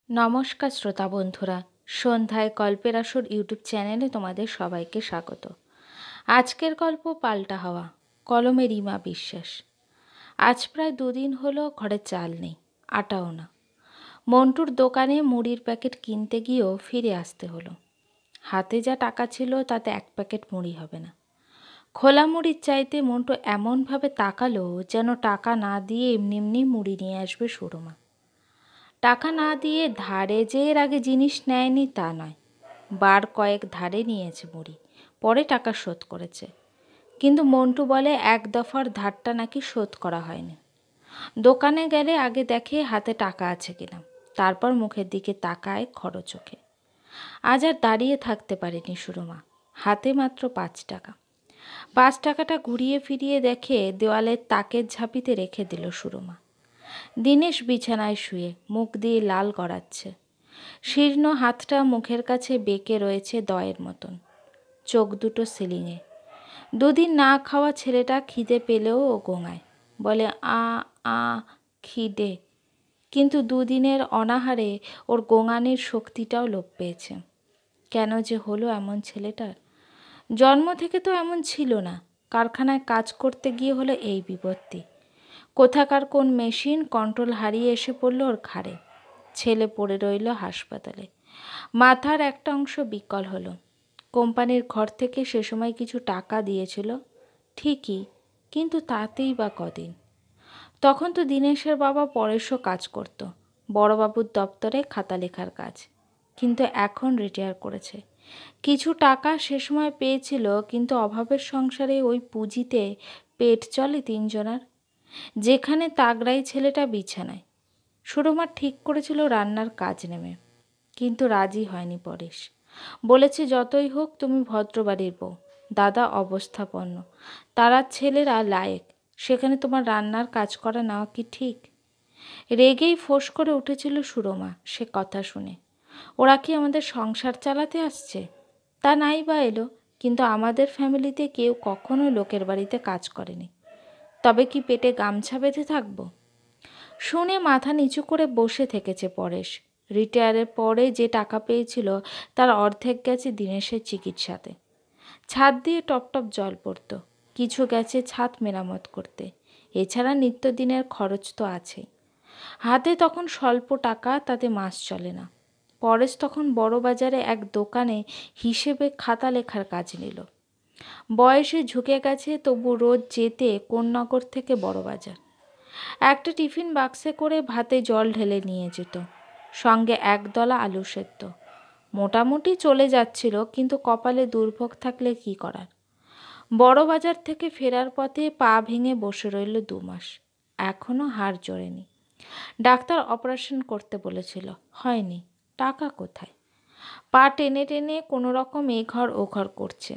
নমস্কার শ্রোতা বন্ধুরা, সন্ধ্যায় গল্পের আসর ইউটিউব চ্যানেলে তোমাদের সবাইকে স্বাগত। আজকের গল্প পাল্টা হাওয়া, কলমে রিমা বিশ্বাস। আজ প্রায় 2 দিন হলো ঘরে চাল নেই, আটাও না। মন্টুর দোকানে মুড়ির প্যাকেট কিনতে গিয়েও ফিরে আসতে হলো। হাতে যা টাকা ছিল তাতে 1 প্যাকেট মুড়ি হবে না। খোলা মুড়ির চাইতে মন্টু এমনভাবে তাকালো যেন টাকা না দিয়ে এমনি এমনি মুড়ি নিয়ে আসবে সুরমা। টাকা না দিয়ে ধারে যে এর আগে জিনিস নেয়নি তা নয়, বার কয়েক ধারে নিয়েছে মুড়ি, পরে টাকা শোধ করেছে। কিন্তু মন্টু বলে 1 দফার ধারটা নাকি শোধ করা হয়নি। দোকানে গেলে আগে দেখে হাতে টাকা আছে কিনা, তারপর মুখের দিকে তাকায় খরচ চোখে। আজ আর দাঁড়িয়ে থাকতে পারেনি সুরমা। হাতে মাত্র 5 টাকা। 5 টাকাটা ঘুরিয়ে ফিরিয়ে দেখে দেওয়ালের তাকের ঝাঁপিতে রেখে দিল সুরমা। দিনেশ বিছানায় শুয়ে মুখ দিয়ে লাল গড়াচ্ছে। শীর্ণ হাতটা মুখের কাছে বেঁকে রয়েছে দয়ের মতন, চোখ দুটো সিলিংয়ে। 2 দিন না খাওয়া ছেলেটা খিদে পেলেও ও গোঙায়, বলে আ আ খিদে। কিন্তু 2 দিনের অনাহারে ওর গোঙানির শক্তিটাও লোপ পেয়েছে। কেন যে হলো এমন ছেলেটার? জন্ম থেকে তো এমন ছিল না। কারখানায় কাজ করতে গিয়ে হলো এই বিপত্তি। কোথাকার কোন মেশিন কন্ট্রোল হারিয়ে এসে পড়ল ওর ঘাড়ে। ছেলে পড়ে রইল হাসপাতালে। মাথার একটা অংশ বিকল হলো। কোম্পানির ঘর থেকে সে সময় কিছু টাকা দিয়েছিল ঠিকই, কিন্তু তাতেই বা কদিন। তখন তো দিনেশের বাবা পরেশও কাজ করত, বড়বাবুর দপ্তরে খাতা লেখার কাজ। কিন্তু এখন রিটায়ার করেছে। কিছু টাকা সে সময় পেয়েছিল, কিন্তু অভাবের সংসারে ওই পুঁজিতে পেট চলে 3জনার। যেখানে তাগড়াই ছেলেটা বিছানায়। সুরমা ঠিক করেছিল রান্নার কাজ নেবে, কিন্তু রাজি হয়নি পরেশ। বলেছে যতই হোক তুমি ভদ্রবাড়ির বউ, দাদা অবস্থাপন্ন, তারা ছেলেরা লায়েক, সেখানে তোমার রান্নার কাজ করা নেওয়া কি ঠিক? রেগেই ফোঁস করে উঠেছিল সুরমা সে কথা শুনে। ওরা কি আমাদের সংসার চালাতে আসছে? তা নাই বা এলো, কিন্তু আমাদের ফ্যামিলিতে কেউ কখনো লোকের বাড়িতে কাজ করেনি। তবে কি পেটে গামছা বেঁধে থাকবো? শুনে মাথা নিচু করে বসে থেকেছে পরেশ। রিটায়ারের পরে যে টাকা পেয়েছিল তার অর্ধেক গেছে দিনেশের চিকিৎসাতে। ছাদ দিয়ে টপ টপ জল পড়তো, কিছু গেছে ছাদ মেরামত করতে। এছাড়া নিত্যদিনের খরচ তো আছেই। হাতে তখন স্বল্প টাকা, তাতে মাস চলে না। পরেশ তখন বড় বাজারে এক দোকানে হিসেবে খাতা লেখার কাজ নিল। বয়সে ঝুঁকে গেছে, তবু রোজ যেতে কোন্নগর থেকে বড় বাজার। একটা টিফিন বাক্সে করে ভাতে জল ঢেলে নিয়ে যেত, সঙ্গে 1 দলা আলু সেদ্ধ। মোটামুটি চলে যাচ্ছিল, কিন্তু কপালে দুর্ভোগ থাকলে কি করার। বড় বাজার থেকে ফেরার পথে পা ভেঙে বসে রইল 2 মাস। এখনও হাড় জোড়েনি। ডাক্তার অপারেশন করতে বলেছিল, হয়নি। টাকা কোথায়? পা টেনে টেনে কোনো রকম এ ঘর ও ঘর করছে।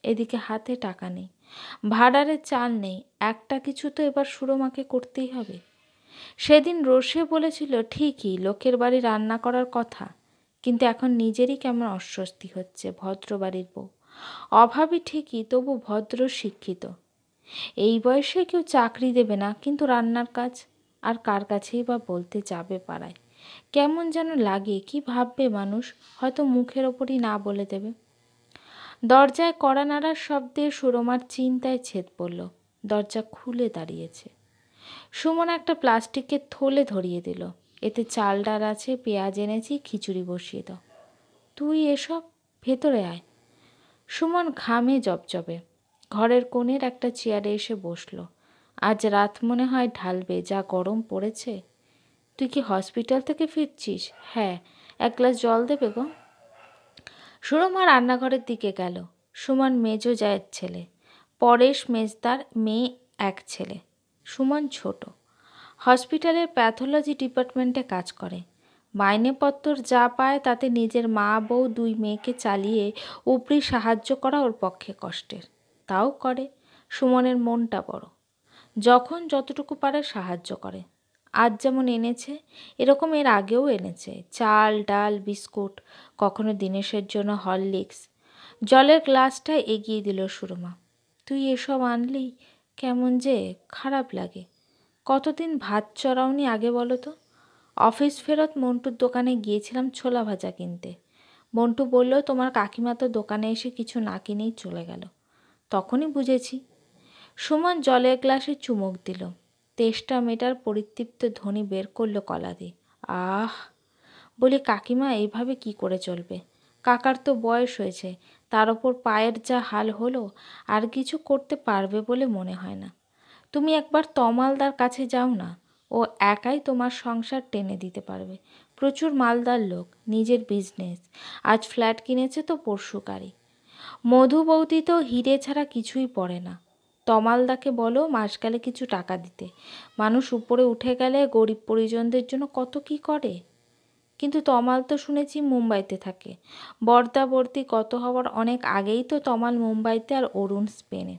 এদিকে হাতে টাকা নেই, ভাড়ারে চাল নেই। একটা কিছু তো এবার সুরমাকে করতেই হবে। সেদিন রোষে বলেছিল ঠিকই, লোকের বাড়ি রান্না করার কথা, কিন্তু এখন নিজেরই কেমন অস্বস্তি হচ্ছে। ভদ্র বাড়ির বউ, অভাবী ঠিকই, তবু ভদ্র শিক্ষিত। এই বয়সে কেউ চাকরি দেবে না, কিন্তু রান্নার কাজ আর কার কাছেই বা বলতে যাবে পাড়ায়? কেমন যেন লাগে, কি ভাববে মানুষ, হয়তো মুখের ওপরই না বলে দেবে। দরজায় কড়া নাড়ার শব্দে সুরমার চিন্তায় ছেদ পড়ল। দরজা খুলে দাঁড়িয়েছে। সুমন একটা প্লাস্টিকের থলে ধরিয়ে দিল। এতে চাল ডাল আছে, পেঁয়াজ এনেছি, খিচুড়ি বসিয়ে দাও। তুই এসব, ভেতরে আয়। সুমন ঘামে জবজবে ঘরের কোণের একটা চেয়ারে এসে বসল। আজ রাত মনে হয় ঢালবে, যা গরম পড়েছে। তুই কি হসপিটাল থেকে ফিরছিস? হ্যাঁ। 1 গ্লাস জল দেবে গো? সুরমা রান্নাঘরের দিকে গেল। সুমন মেজো জায়ের ছেলে, পরেশ মেজদার মেয়ে 1 ছেলে। সুমন ছোট। হসপিটালের প্যাথোলজি ডিপার্টমেন্টে কাজ করে। মাইনেপত্তর যা পায় তাতে নিজের মা বউ 2 মেয়েকে চালিয়ে উপরি সাহায্য করা ওর পক্ষে কষ্টের। তাও করে। সুমনের মনটা বড়, যখন যতটুকু পারে সাহায্য করে। আজ যেমন এনেছে, এরকম এর আগেও এনেছে, চাল ডাল বিস্কুট, কখনো দিনেশের জন্য হরলিক্স। জলের গ্লাসটা এগিয়ে দিল সুরমা। তুই এসব আনলি, কেমন যে খারাপ লাগে। কতদিন ভাত চড়াওনি আগে বলো তো? অফিস ফেরত মন্টুর দোকানে গিয়েছিলাম ছোলা ভাজা কিনতে। মন্টু বলল, তোমার কাকিমা তো দোকানে এসে কিছু না কিনেই চলে গেল। তখনই বুঝেছি। সুমন জলের গ্লাসে চুমুক দিল। তেষ্টা মেটার পরিতৃপ্ত ধ্বনি বের করলো গলা দিয়ে। আহ! বলি, কাকিমা এইভাবে কি করে চলবে? কাকার তো বয়স হয়েছে, তার ওপর পায়ের যা হাল হলো, আর কিছু করতে পারবে বলে মনে হয় না। তুমি একবার তমালদার কাছে যাও না, ও একাই তোমার সংসার টেনে দিতে পারবে। প্রচুর মালদার লোক, নিজের বিজনেস, আজ ফ্ল্যাট কিনেছে তো পরশু গাড়ি। মধু বৌদি তো হিরে ছাড়া কিছুই পড়ে না। তমালদাকে বলো মাস গেলে কিছু টাকা দিতে। মানুষ উপরে উঠে গেলে গরিব পরিজনদের জন্য কত কি করে। কিন্তু তমাল তো শুনেছি মুম্বাইতে থাকে। বর্দাবর্তি কত হওয়ার অনেক আগেই তো তমাল মুম্বাইতে আর অরুণ স্পেনে।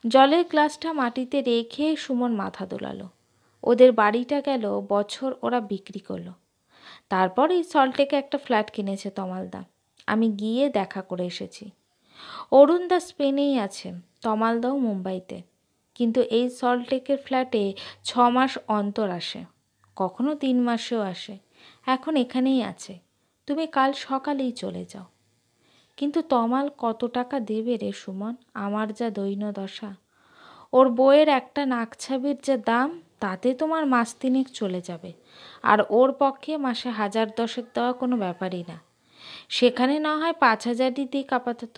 জলের গ্লাসটা মাটিতে রেখে সুমন মাথা দোলালো। ওদের বাড়িটা গেল বছর ওরা বিক্রি করলো। তারপর এই সল্টলেকে একটা ফ্ল্যাট কিনেছে তমালদা। আমি গিয়ে দেখা করে এসেছি। অরুণদা স্পেনেই আছে, তমালদাও মুম্বাইতে। কিন্তু এই সল্টলেকের ফ্ল্যাটে 6 মাস অন্তর আসে, কখনো 3 মাসেও আসে। এখন এখানেই আছে। তুমি কাল সকালেই চলে যাও। কিন্তু তমাল কত টাকা দেবে রে সুমন? আমার যা দৈন্যদশা। ওর বইয়ের একটা নাকছাবির যা দাম, তাতে তোমার মাস 3 চলে যাবে। আর ওর পক্ষে মাসে 1000-10 দেওয়া কোনো ব্যাপারই না। সেখানে না হয় 5000ই দিক আপাতত।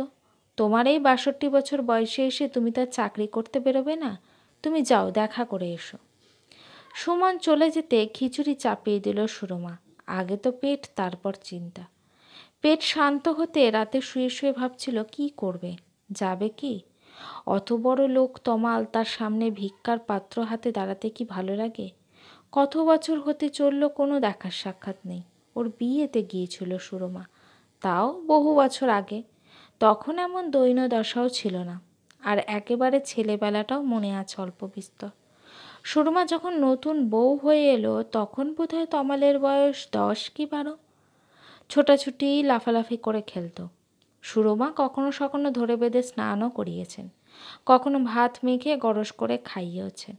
তোমার এই 62 বছর বয়সে এসে তুমি তার চাকরি করতে বেরোবে না? তুমি যাও, দেখা করে এসো। সুমন চলে যেতে খিচুড়ি চাপিয়ে দিল সুরমা। আগে তো পেট, তারপর চিন্তা। পেট শান্ত হতে রাতে শুয়ে শুয়ে ভাবছিল কি করবে। যাবে কি? অত বড় লোক তমাল, তার সামনে ভিক্ষার পাত্র হাতে দাঁড়াতে কি ভালো লাগে? কত বছর হতে চলল, কোনো দেখার সাক্ষাৎ নেই। ওর বিয়েতে গিয়েছিল সুরমা, তাও বহু বছর আগে। তখন এমন দৈন্যদশাও ছিল না। আর একেবারে ছেলেবেলাটাও মনে আছে অল্প বিস্তর। সুরমা যখন নতুন বউ হয়ে এলো, তখন বোধহয় তমালের বয়স 10 কি 12। ছোটাছুটি লাফালাফি করে খেলতো। সুরমা কখনো সখনো ধরে বেঁধে স্নানও করিয়েছেন, কখনো ভাত মেখে গরস করে খাইয়েছেন।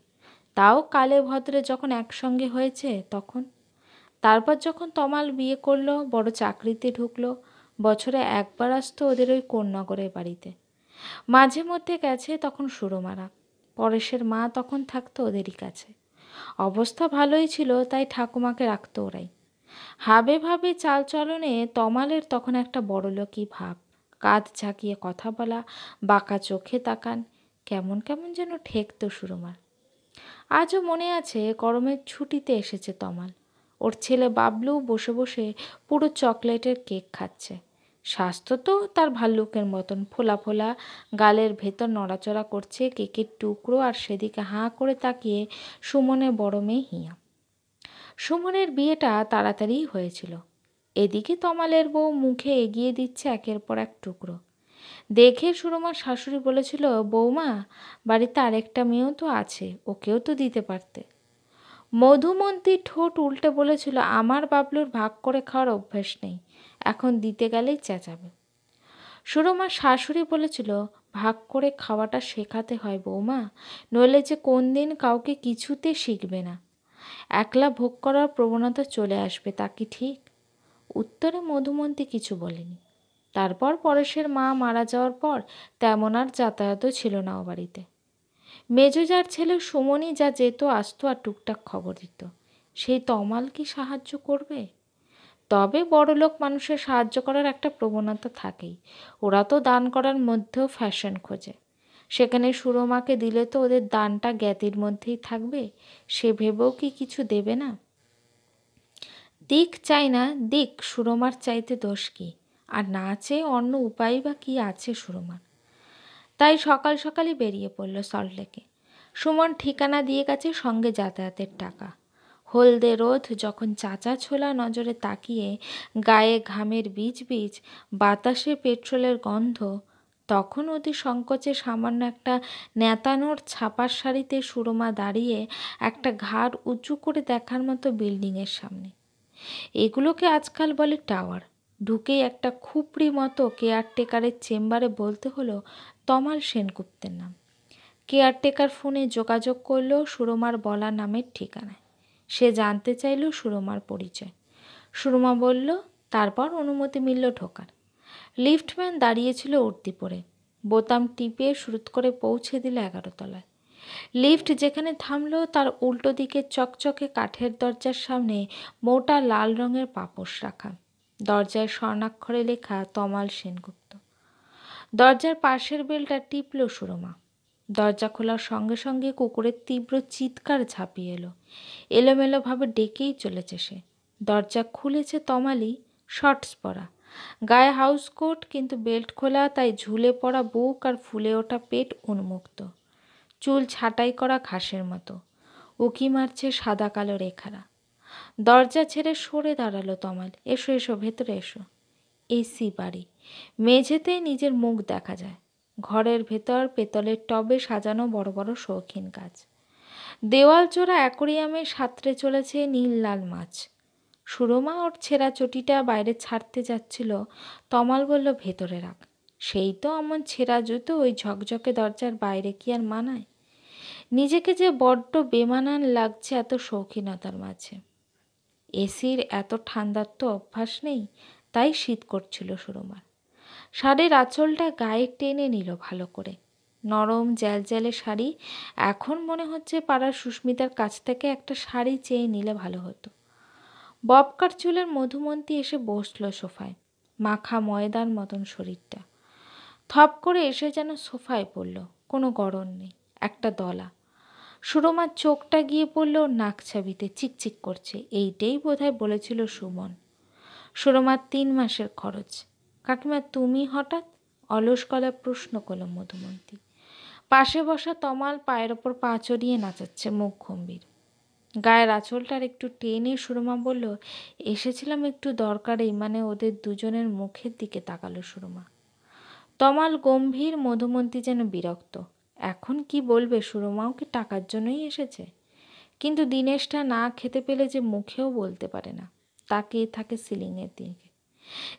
তাও কালে ভদ্রে যখন একসঙ্গে হয়েছে তখন। তারপর যখন তমাল বিয়ে করলো, বড় চাকরিতে ঢুকলো, বছরে একবার আসতো ওদের ওই কোন্নগরের বাড়িতে। মাঝে মধ্যে গেছে তখন সুরমারা। পরেশের মা তখন থাকতো ওদেরই কাছে। অবস্থা ভালোই ছিল, তাই ঠাকুমাকে রাখতো ওরাই। হাবে ভাবে চালচলনে তমালের তখন একটা বড়লোকি ভাব। কাঁধ ঝাঁকিয়ে কথা বলা, বাঁকা চোখে তাকান, কেমন কেমন যেন ঠেকতো সুরমার। আজও মনে আছে, গরমের ছুটিতে এসেছে তমাল। ওর ছেলে বাবলু বসে বসে পুরো চকলেটের কেক খাচ্ছে। স্বাস্থ্য তো তার ভাল্লুকের মতন ফোলা ফোলা, গালের ভেতর নড়াচড়া করছে কেকের টুকরো, আর সেদিকে হাঁ করে তাকিয়ে সুমনের বড় মেয়ে হিয়া। সুমনের বিয়েটা তাড়াতাড়িই হয়েছিল। এদিকে তমালের বউ মুখে এগিয়ে দিচ্ছে একের পর এক টুকরো। দেখে সুরমার শাশুড়ি বলেছিল, বৌমা, বাড়িতে আরেকটা মেয়েও তো আছে, ওকেও তো দিতে পারতে। মধুমন্তী ঠোঁট উল্টে বলেছিল, আমার বাবলুর ভাগ করে খাওয়ার অভ্যাস নেই, এখন দিতে গেলেই চেঁচাবে। সুরমার শাশুড়ি বলেছিল, ভাগ করে খাওয়াটা শেখাতে হয় বৌমা, নইলে যে কোন দিন কাউকে কিছুতে শিখবে না, একলা ভোগ করার প্রবণতা চলে আসবে, তা কি ঠিক? উত্তরে মধুমন্তী কিছু বলেনি। তারপর পরেশের মা মারা যাওয়ার পর তেমন আর যাতায়াতও ছিল না ও বাড়িতে। মেজোজার ছেলে সুমনই যা যেত আসতো আর টুকটাক খবর দিত। সেই তমাল কি সাহায্য করবে? তবে বড়লোক মানুষের সাহায্য করার একটা প্রবণতা থাকেই। ওরা তো দান করার মধ্যেও ফ্যাশন খোঁজে। সেখানে সুরমাকে দিলে তো ওদের দানটা জ্ঞাতির মধ্যেই থাকবে, সে ভেবেও কি কিছু দেবে না? দিক চাই না, দিক, সুরমার চাইতে দোষ কি? আর না চেয়ে অন্য উপায় বা কী আছে সুরমার? তাই সকাল সকালই বেরিয়ে পড়ল সল্টলেকে। সুমন ঠিকানা দিয়ে গেছে, সঙ্গে যাতায়াতের টাকা। হলদে রোদ যখন চাচা ছোলা নজরে তাকিয়ে, গায়ে ঘামের বীজ বীজ, বাতাসে পেট্রোলের গন্ধ, তখন অতি সংকোচে সামান্য একটা নেতানোর ছাপার শাড়িতে সুরমা দাঁড়িয়ে একটা ঘাড় উঁচু করে দেখার মতো বিল্ডিংয়ের সামনে। এগুলোকে আজকাল বলে টাওয়ার। ঢুকেই একটা খুপড়ি মতো কেয়ারটেকারের চেম্বারে বলতে হলো তমাল সেনগুপ্তের নাম। কেয়ারটেকার ফোনে যোগাযোগ করলো সুরমার বলা নামের ঠিকানায়। সে জানতে চাইল সুরমার পরিচয়। সুরমা বলল, তারপর অনুমতি মিলল ঢোকার। লিফটম্যান দাঁড়িয়েছিল উর্দি পরে, বোতাম টিপে শুরুত করে পৌঁছে দিল 11 তলায়। লিফট যেখানে থামল তার উল্টো দিকে চকচকে কাঠের দরজার সামনে মোটা লাল রঙের পাপোশ রাখা, দরজায় স্বর্ণাক্ষরে লেখা তমাল সেনগুপ্ত। দরজার পাশের বেলটা টিপল সুরমা। দরজা খোলার সঙ্গে সঙ্গে কুকুরের তীব্র চিৎকার ঝাঁপিয়ে এলো। এলোমেলোভাবে ডেকেই চলেছে সে। দরজা খুলেছে তমালি, শর্টস পরা, গায়ে হাউস কোট, কিন্তু বেল্ট খোলা, তাই ঝুলে পড়া বুক আর ফুলে ওঠা পেট উন্মুক্ত, চুল ছাঁটাই করা ঘাসের মতো, উকি মারছে সাদা কালো রেখারা। দরজা ছেড়ে সরে দাঁড়ালো তমাল। এসো এসো, ভেতরে এসো। এসি বাড়ি, মেঝেতেই নিজের মুখ দেখা যায়। ঘরের ভেতর পেতলের টবে সাজানো বড় বড় শৌখিন গাছ। দেওয়াল চোরা অ্যাকোরিয়ামে সাঁতরে চলেছে নীল লাল মাছ। সুরমা ওর ছেঁড়া চটিটা বাইরে ছাড়তে যাচ্ছিল। তমাল বলল, ভেতরে রাখ। সেই তো অমন ছেঁড়া জুতো ওই ঝকঝকে দরজার বাইরে কি আর মানায়? নিজেকে যে বড্ড বেমানান লাগছে এত শৌখিনতার মাঝে। এসির এত ঠান্ডার তো অভ্যাস নেই, তাই শীত করছিল সুরমার। শাড়ির আঁচলটা গায়ে টেনে নিল ভালো করে। নরম জ্যালজ্যালে শাড়ি। এখন মনে হচ্ছে পাড়ার সুস্মিতার কাছ থেকে একটা শাড়ি চেয়ে নিলে ভালো হতো। ববকার চুলের মধুমন্তী এসে বসল সোফায়, মাখা ময়দার মতন শরীরটা। থপ করে এসে যেন সোফায় পড়ল। কোনো গড়ন নেই, একটা দলা। সুরমার চোখটা গিয়ে পড়ল ওর নাকছাবিতে, চিকচিক করছে। এইটাই বোধহয় বলেছিল সুমন। সুরমার 3 মাসের খরচ। কাকিমা তুমি হঠাৎ? অলস গলায় প্রশ্ন করল মধুমন্তী। পাশে বসা তমাল পায়ের ওপর পা চড়িয়ে নাচাচ্ছে, মুখ গম্ভীর। গায়ের আঁচলটার একটু টেনে সুরমা বলল, এসেছিলাম একটু দরকারেই, মানে ওদের দুজনের মুখের দিকে তাকালো সুরমা। তমাল গম্ভীর, মধুমন্তী যেন বিরক্ত। এখন কি বলবে? সুরমাও কি টাকার জন্যই এসেছে? কিন্তু দিনেশটা না খেতে পেলে যে মুখেও বলতে পারে না, তাকিয়ে থাকে সিলিংয়ের দিকে।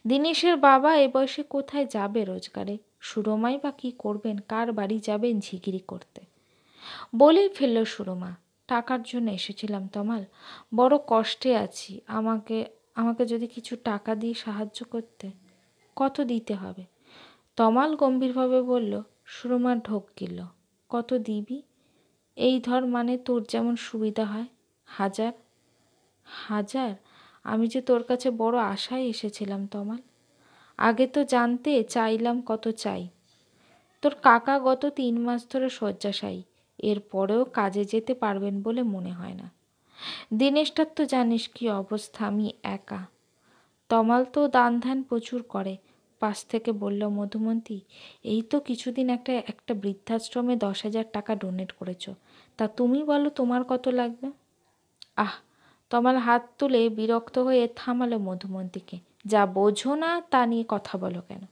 দিনেশের বাবা এ বয়সে কোথায় যাবে রোজগারে? সুরমাই বা কী করবেন? কার বাড়ি যাবেন ঝিগিরি করতে? বলেই ফেলল সুরমা, টাকার জন্য এসেছিলাম তমাল, বড় কষ্টে আছি। আমাকে আমাকে যদি কিছু টাকা দিয়ে সাহায্য করতে। কত দিতে হবে? তমাল গম্ভীরভাবে বলল। সুরমার ঢোক গেল। কত দিবি? এই ধর, মানে তোর যেমন সুবিধা হয়। 1000। 1000? আমি যে তোর কাছে বড় আশায় এসেছিলাম তমাল। আগে তো জানতে চাইলাম কত চাই। তোর কাকা গত 3 মাস ধরে শয্যাশায়ী, এরপরেও কাজে যেতে পারবেন বলে মনে হয় না। দিনেশটার তো জানিস কি অবস্থা, আমি একা। তমাল তো দান ধ্যান প্রচুর করে। পাশ থেকে বলল মধুমন্তী, এই তো কিছুদিন একটা বৃদ্ধাশ্রমে 10,000 টাকা ডোনেট করেছ, তা তুমি বলো তোমার কত লাগবে? আহ! তমাল হাত তুলে বিরক্ত হয়ে থামালো মধুমন্তীকে। যা বোঝো না তা নিয়ে কথা বলো কেন?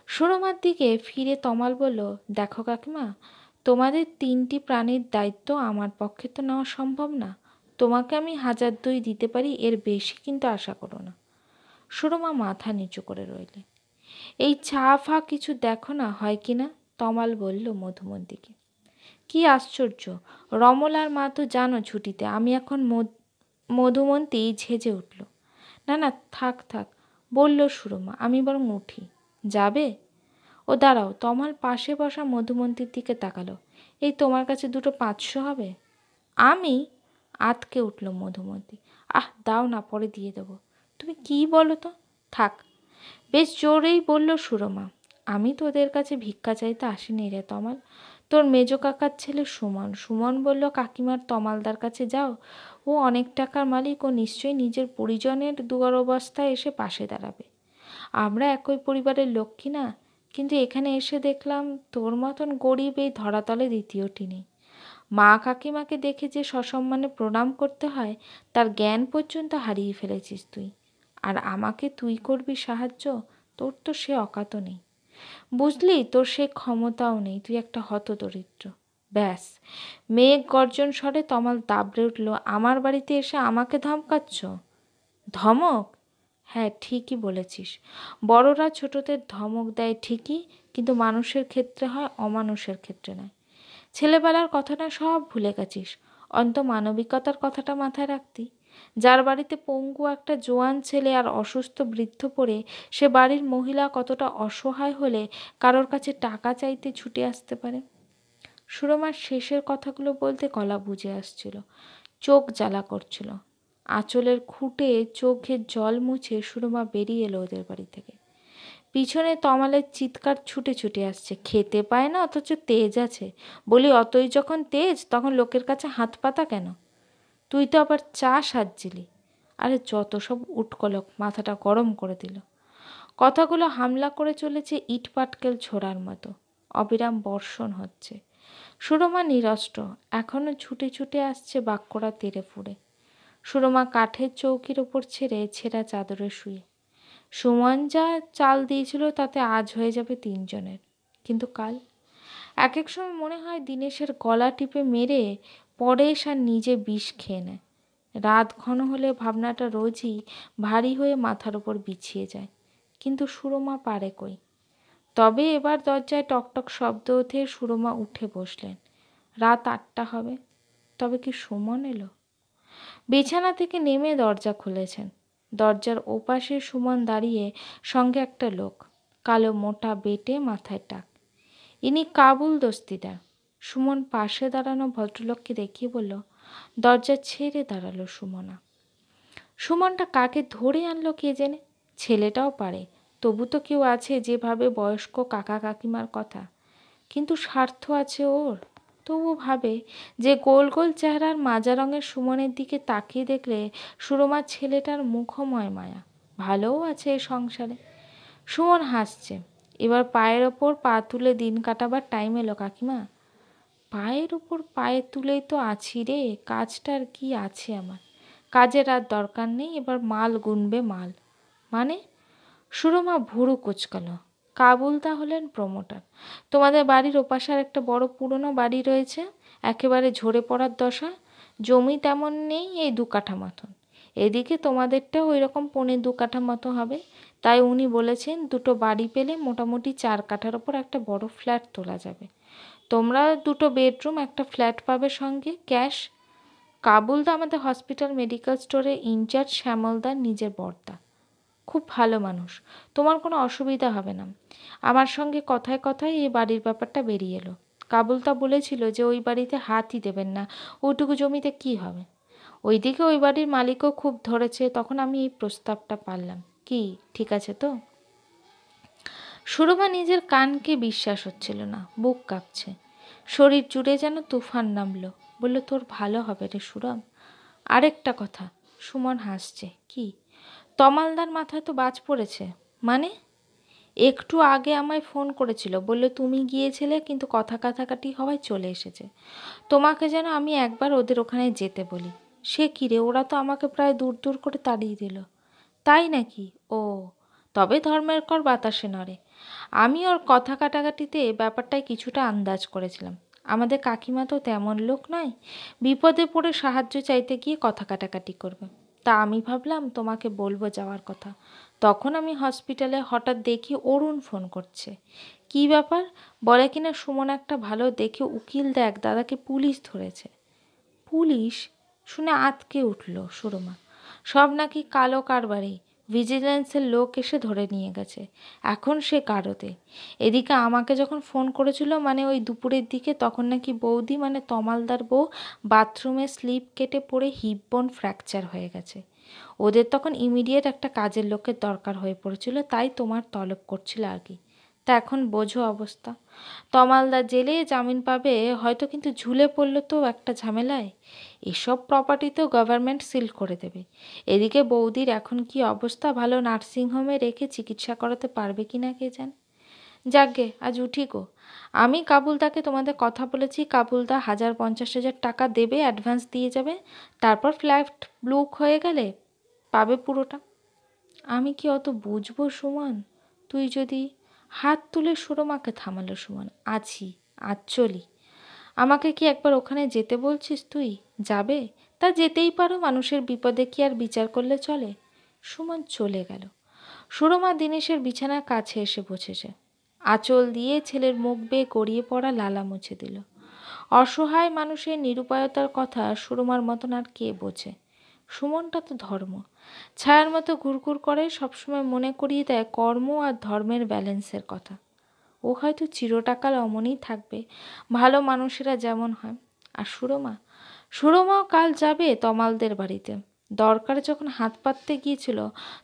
সুরমার দিকে ফিরে তমাল বলল, দেখো কাকিমা, তোমাদের 3টি প্রাণীর দায়িত্ব আমার পক্ষে তো নেওয়া সম্ভব না। তোমাকে আমি 1002 দিতে পারি, এর বেশি কিন্তু আশা করো না। সুরমা মাথা নিচু করে রইলে। এই চা ফা কিছু দেখো না হয় কি না? তমাল বলল মধুমন্তীকে। কি আশ্চর্য, রমলার মা তো জানো ছুটিতে, আমি এখন মধুমন্তী ঝেঁঝে উঠল। না না, থাক থাক, বলল সুরমা, আমি বরং উঠি। যাবে? ও দাঁড়াও। তমাল পাশে বসা মধুমন্তীর দিকে তাকালো। এই তোমার কাছে দুটো 500 হবে? আমি? আতকে উঠল মধুমন্তী। আহ দাও না, পরে দিয়ে দেবো। তুমি কি বলো তো? থাক। বেশ জোরেই বলল সুরমা। আমি তোদের কাছে ভিক্ষা চাইতে আসিনি রে তমাল। তোর মেজো কাকার ছেলে সুমন। সুমন বলল কাকিমার তমালদার কাছে যাও, ও অনেক টাকার মালিক, ও নিশ্চয়ই নিজের পরিজনের দুরবস্থায় এসে পাশে দাঁড়াবে। আমরা একই পরিবারের লক্ষ্মী না? কিন্তু এখানে এসে দেখলাম তোর মতন গরিব এই ধরাতলে দ্বিতীয়টি নেই। মা কাকিমাকে দেখে যে সসম্মানে প্রণাম করতে হয় তার জ্ঞান পর্যন্ত হারিয়ে ফেলেছিস তুই। আর আমাকে তুই করবি সাহায্য? তোর তো সে অকাত নেই, বুঝলি? তোর সে ক্ষমতাও নেই। তুই একটা হতদরিদ্র। ব্যাস। মেঘ গর্জন স্বরে তমাল দাবড়ে উঠল। আমার বাড়িতে এসে আমাকে ধমকাচ্ছ? ধমক? হ্যাঁ, ঠিকই বলেছিস। বড়রা ছোটদের ধমক দেয় ঠিকই, কিন্তু মানুষের ক্ষেত্রে হয়, অমানুষের ক্ষেত্রে নয়। ছেলেবেলার কথাটা সব ভুলে গেছিস। অন্ত মানবিকতার কথাটা মাথায় রাখতি। যার বাড়িতে পঙ্গু একটা জোয়ান ছেলে আর অসুস্থ বৃদ্ধ পড়ে সে বাড়ির মহিলা কতটা অসহায় হলে কারোর কাছে টাকা চাইতে ছুটে আসতে পারে। সুরমার শেষের কথাগুলো বলতে গলা বুঝে আসছিল, চোখ জ্বালা করছিল। আঁচলের খুঁটে চোখের জল মুছে সুরমা বেরিয়ে এলো ওদের বাড়ি থেকে। পিছনে তমালের চিৎকার ছুটে ছুটে আসছে, খেতে পায় না অথচ তেজ আছে। বলি অতই যখন তেজ তখন লোকের কাছে হাত পাতা কেন? তুই তো আবার চা সাজছিলি। আরে যত সব উটকলক, মাথাটা গরম করে দিল। কথাগুলো হামলা করে চলেছে ইট পাটকেল ছোড়ার মতো। অবিরাম বর্ষণ হচ্ছে। সুরমা নিরস্ত্র, এখনো ছুটে ছুটে আসছে বাক্যরা তেড়ে ফুড়ে। সুরমা কাঠের চৌকির ওপর ছেড়ে ছেঁড়া চাদরে শুয়ে। সুমন যা চাল দিয়েছিল তাতে আজ হয়ে যাবে 3 জনের। কিন্তু কাল? এক এক সময় মনে হয় দিনেশের গলা টিপে মেরে পরেশ আর নিজে বিষ খেয়ে নেয়। রাত ঘন হলে ভাবনাটা রোজই ভারী হয়ে মাথার ওপর বিছিয়ে যায়। কিন্তু সুরমা পারে কই। তবে এবার দরজায় টকটক শব্দ ওঠে, সুরমা উঠে বসলেন। রাত 8টা হবে। তবে কি সুমন এলো? বিছানা থেকে নেমে দরজা খুলেছেন। দরজার ওপাশে সুমন দাঁড়িয়ে, সঙ্গে একটা লোক, কালো মোটা বেটে, মাথায় টাক। ইনি কাবুল দস্তিদার। সুমন পাশে দাঁড়ানো ভদ্রলোককে দেখিয়ে বলল। দরজা ছেড়ে দাঁড়ালো সুমনা। সুমনটা কাকে ধরে আনলো কে জেনে। ছেলেটাও পারে, তবু তো কেউ আছে যেভাবে বয়স্ক কাকা কাকিমার কথা। কিন্তু স্বার্থ আছে ওর। তবু ভাবে যে গোল গোল চেহারার মাজা রঙের সুমনের দিকে তাকিয়ে দেখলে সুরমার ছেলেটার মুখময় মায়া। ভালোও আছে এই সংসারে। সুমন হাসছে। এবার পায়ের ওপর পা তুলে দিন কাটাবার টাইম এলো কাকিমা। পায়ের ওপর পায়ে তুলেই তো আছি রে, কাজটার কি আছে আমার? কাজের আর দরকার নেই, এবার মাল গুনবে মাল। মানে? সুরমা ভুরু কুচকালো। কাবুলদা হলেন প্রমোটার। তোমাদের বাড়ির ওপাশে আর একটা বড় পুরনো বাড়ি রয়েছে, একেবারে ঝরে পড়ার দশা। জমি তেমন নেই, এই 2 কাঠা মতন। এদিকে তোমাদেরটাও ওই রকম 1.25 কাঠা মতো হবে। তাই উনি বলেছেন 2টো বাড়ি পেলে মোটামুটি 4 কাঠার ওপর একটা বড় ফ্ল্যাট তোলা যাবে। তোমরা 2টো বেডরুম একটা ফ্ল্যাট পাবে, সঙ্গে ক্যাশ। কাবুলদা আমাদের হসপিটাল মেডিকেল স্টোরে ইনচার্জ, শ্যামলদার নিজের বর্দা। খুব ভালো মানুষ, তোমার কোনো অসুবিধা হবে না। আমার সঙ্গে কথায় কথায় এই বাড়ির ব্যাপারটা বেরিয়ে এলো। কাবুলদা বলেছিল যে ওই বাড়িতে হাতই দেবেন না, ওইটুকু জমিতে কি হবে। ওইদিকে ওই বাড়ির মালিকও খুব ধরেছে, তখন আমি এই প্রস্তাবটা পারলাম। কি ঠিক আছে তো? সুরমা নিজের কানকে বিশ্বাস হচ্ছিল না, বুক কাঁপছে, শরীর জুড়ে যেন তুফান নামলো। বলল, তোর ভালো হবে রে সুরম। আরেকটা কথা। সুমন হাসছে। কি? তমালদার মাথায় তো বাজ পড়েছে। মানে? একটু আগে আমায় ফোন করেছিল, বলল তুমি গিয়েছিলে কিন্তু কথা কাটাকাটি হওয়ায় চলে এসেছে। তোমাকে যেন আমি একবার ওদের ওখানে যেতে বলি। সে কি রে, ওরা তো আমাকে প্রায় দূর দূর করে তাড়িয়ে দিল। তাই নাকি? ও, তবে ধর্মের কর বাতাসে নড়ে। আমি ওর কথা কাটাকাটিতে ব্যাপারটায় কিছুটা আন্দাজ করেছিলাম। আমাদের কাকিমা তো তেমন লোক নয়, বিপদে পড়ে সাহায্য চাইতে গিয়ে কথা কাটাকাটি করবে। তা আমি ভাবলাম তোমাকে বলবো যাওয়ার কথা। তখন আমি হসপিটালে হঠাৎ দেখি অরুণ ফোন করছে। কি ব্যাপার? বলে কিনা সুমন একটা ভালো দেখে উকিল দেখ দাদাকে পুলিশ ধরেছে। পুলিশ? শুনে আঁতকে উঠল সুরমা। সব নাকি কালো কারবারি, ভিজিলেন্সের লোক এসে ধরে নিয়ে গেছে। এখন সে গারদে। এদিকে আমাকে যখন ফোন করেছিল, মানে ওই দুপুরের দিকে, তখন নাকি বৌদি, মানে তমালদার বউ, বাথরুমে স্লিপ কেটে পড়ে হিপ বোন ফ্র্যাকচার হয়ে গেছে। ওদের তখন ইমিডিয়েট একটা কাজের লোকের দরকার হয়ে পড়েছিল, তাই তোমার তলব করছিল আর কি। তা এখন বোঝো অবস্থা। তমালদা জেলে জামিন পাবে হয়তো, কিন্তু ঝুলে পড়ল তো একটা ঝামেলায়। এসব প্রপার্টি তো গভর্নমেন্ট সিল করে দেবে। এদিকে বৌদির এখন কি অবস্থা, ভালো নার্সিংহোমে রেখে চিকিৎসা করাতে পারবে কি না কে জানে। যাকগে, আজ উঠি গো। আমি কাবুলদাকে তোমাদের কথা বলেছি, কাবুলদা 1,050,000 টাকা দেবে, অ্যাডভান্স দিয়ে যাবে। তারপর ফ্ল্যাট বুক হয়ে গেলে পাবে পুরোটা। আমি কি অত বুঝবো সুমন? তুই যদি... হাত তুলে সুরমাকে থামালো সুমন। আছি, আজ চলি। আমাকে কি একবার ওখানে যেতে বলছিস তুই? যাবে? তা যেতেই পারো, মানুষের বিপদে কি আর বিচার করলে চলে? সুমন চলে গেল। সুরমা দিনেশের বিছানার কাছে এসে বসেছে। আঁচল দিয়ে ছেলের মুখ বেয়ে গড়িয়ে পড়া লালা মুছে দিল। অসহায় মানুষের নিরুপায়তার কথা সুরমার মতন আর কে বোঝে। সুমনটা তো ধর্ম, ছায়ার মতো ঘুরঘুর করে, সবসময় মনে করিয়ে দেয় কর্ম আর ধর্মের ব্যালেন্সের কথা। ও হয়তো চিরটাকাল অমনই থাকবে, ভালো মানুষেরা যেমন হয়। আর সুরমাও কাল যাবে তমালদের বাড়িতে। দরকার যখন হাত পাততে গিয়েছিল,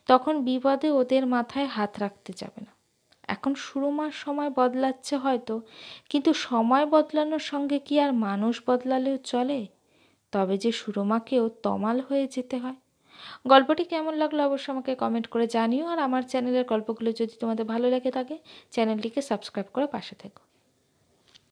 তখন বিপদে ওদের মাথায় হাত রাখতে যাবে না। এখন সুরমার সময় বদলাচ্ছে হয়তো, কিন্তু সময় বদলানোর সঙ্গে কি আর মানুষ বদলালেও চলে? তবে যে সুরমাকেও তমাল হয়ে যেতে হয়। গল্পটি কেমন লাগলো অবশ্যই আমাকে কমেন্ট করে জানিও। আর আমার চ্যানেলের গল্পগুলো যদি তোমাদের ভালো লেগে থাকে, চ্যানেলটিকে সাবস্ক্রাইব করে পাশে থেকো।